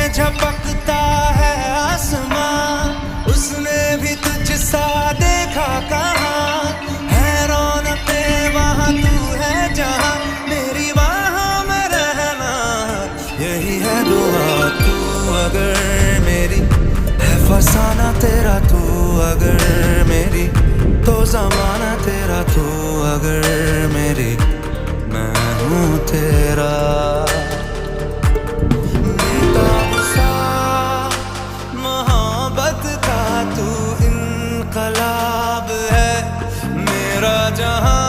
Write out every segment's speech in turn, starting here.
झपकता है आसमां, उसने भी तुझसा देखा कहाँ, है रौनके वहाँ तू है जहाँ, मेरी बाहों में रहना यही है दुआ। तू अगर मेरी है फसाना तेरा, तू अगर मेरी तो जमाना तेरा, तू अगर मेरी मैं हूँ तेरा। बेताब सा मोहब्बत का तू इनकलाब है, मेरा जहां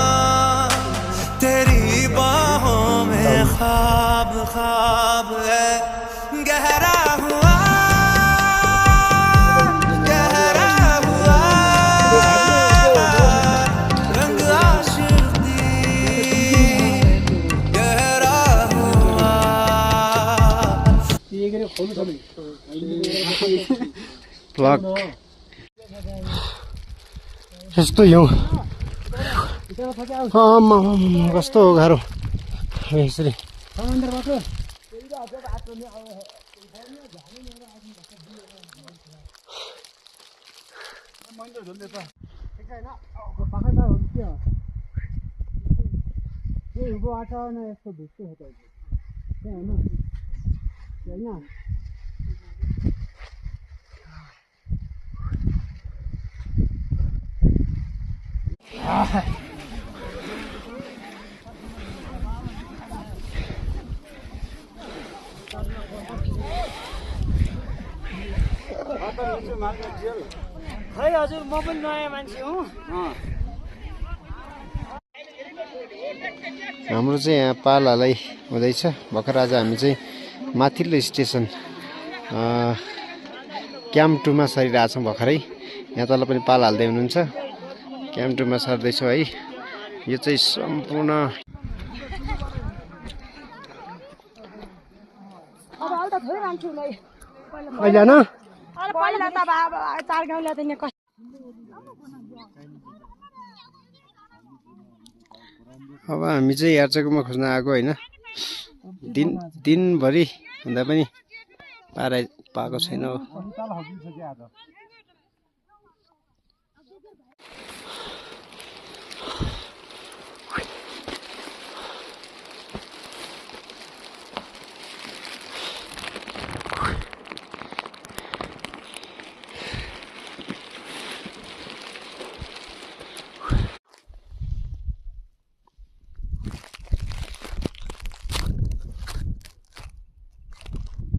तेरी बाहों में ख्वाब ख्वाब है। गहरा हुआ गहरा हुआ रंग आशिकी, गहरा हुआ। ब्लक यस्तो हिउँ कस्तो गाह्रो यसरी। खै हजुर, म पनि नयाँ मान्छे हुँ। हाम्रो चाहिँ यहाँ पाल हालै हुँदैछ भर्खर। आज हामी चाहिँ माथिल्लो स्टेसन क्याम्प 2 मा सरिरहेछौँ भर्खरै। यहाँ तल पनि पाल हाल्दै हुनुहुन्छ। क्याम्प 2 मा सर्दैछौँ है। यो चाहिँ सम्पूर्ण पहिला त चार गाउँले त यहाँ अब हामी चाहिँ यार्चेकोमा खोज्न आएको होइन। दिनभरि हुँदा पनि पाएको छैन हो।